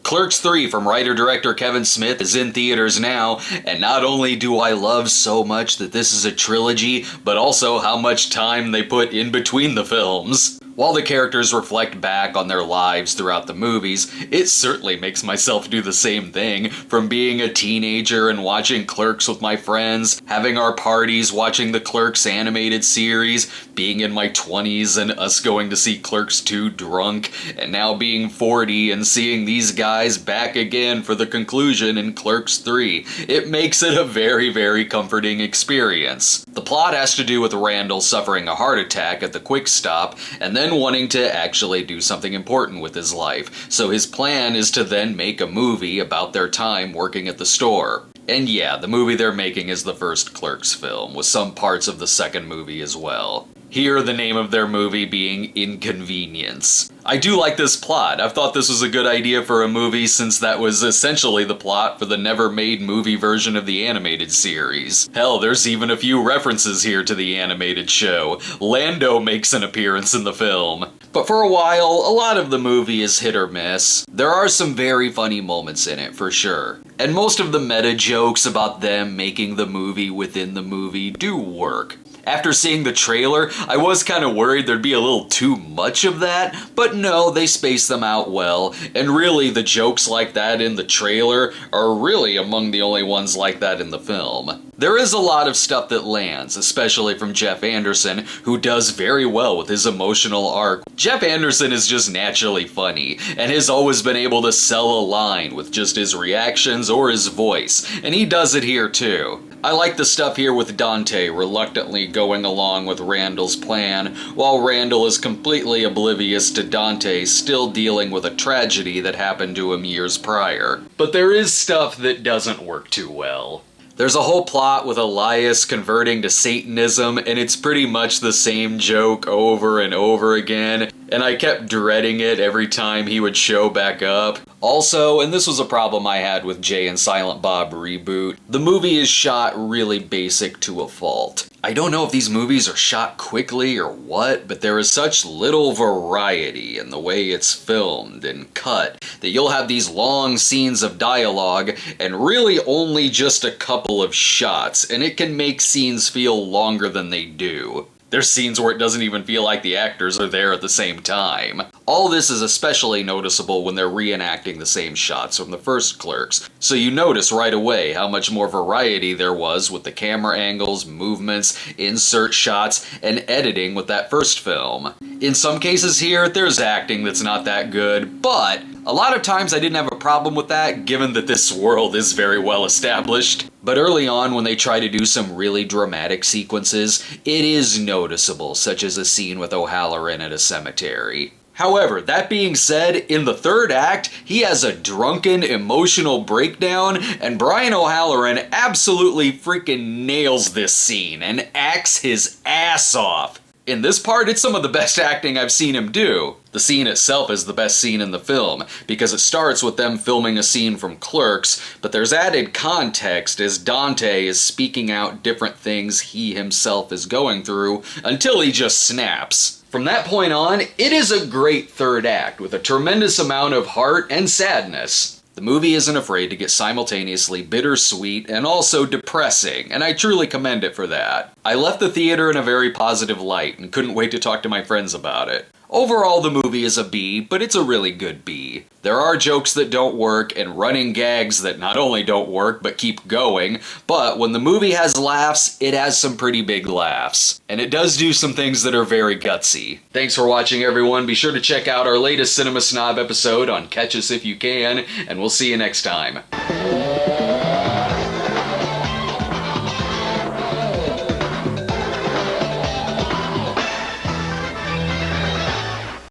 Clerks 3 from writer-director Kevin Smith is in theaters now, and not only do I love so much that this is a trilogy, but also how much time they put in between the films. While the characters reflect back on their lives throughout the movies, it certainly makes myself do the same thing, from being a teenager and watching Clerks with my friends, having our parties watching the Clerks animated series, being in my 20s and us going to see Clerks 2 drunk, and now being 40 and seeing these guys back again for the conclusion in Clerks 3. It makes it a very, very comforting experience. The plot has to do with Randall suffering a heart attack at the quick stop, and then wanting to actually do something important with his life. So his plan is to then make a movie about their time working at the store. And yeah, the movie they're making is the first Clerks film, with some parts of the second movie as well. Here, the name of their movie being Inconvenience. I do like this plot. I've thought this was a good idea for a movie since that was essentially the plot for the never-made movie version of the animated series. Hell, there's even a few references here to the animated show. Lando makes an appearance in the film. But for a while, a lot of the movie is hit or miss. There are some very funny moments in it, for sure. And most of the meta jokes about them making the movie within the movie do work. After seeing the trailer, I was kind of worried there'd be a little too much of that, but no, they space them out well, and really the jokes like that in the trailer are really among the only ones like that in the film. There is a lot of stuff that lands, especially from Jeff Anderson, who does very well with his emotional arc. Jeff Anderson is just naturally funny, and has always been able to sell a line with just his reactions or his voice, and he does it here too. I like the stuff here with Dante reluctantly going along with Randall's plan, while Randall is completely oblivious to Dante still dealing with a tragedy that happened to him years prior. But there is stuff that doesn't work too well. There's a whole plot with Elias converting to Satanism, and it's pretty much the same joke over and over again, and I kept dreading it every time he would show back up. Also, and this was a problem I had with Jay and Silent Bob Reboot, the movie is shot really basic to a fault. I don't know if these movies are shot quickly or what, but there is such little variety in the way it's filmed and cut that you'll have these long scenes of dialogue and really only just a couple of shots, and it can make scenes feel longer than they do. There's scenes where it doesn't even feel like the actors are there at the same time. All this is especially noticeable when they're reenacting the same shots from the first Clerks, so you notice right away how much more variety there was with the camera angles, movements, insert shots, and editing with that first film. In some cases here, there's acting that's not that good, but a lot of times I didn't have a problem with that, given that this world is very well established. But early on, when they try to do some really dramatic sequences, it is noticeable, such as a scene with O'Halloran at a cemetery. However, that being said, in the third act, he has a drunken, emotional breakdown, and Brian O'Halloran absolutely freaking nails this scene and acts his ass off. In this part, it's some of the best acting I've seen him do. The scene itself is the best scene in the film, because it starts with them filming a scene from Clerks, but there's added context as Dante is speaking out different things he himself is going through, until he just snaps. From that point on, it is a great third act, with a tremendous amount of heart and sadness. The movie isn't afraid to get simultaneously bittersweet and also depressing, and I truly commend it for that. I left the theater in a very positive light and couldn't wait to talk to my friends about it. Overall, the movie is a B, but it's a really good B. There are jokes that don't work and running gags that not only don't work but keep going, but when the movie has laughs, it has some pretty big laughs. And it does do some things that are very gutsy. Thanks for watching, everyone. Be sure to check out our latest Cinema Snob episode on Catch Us If You Can, and we'll see you next time.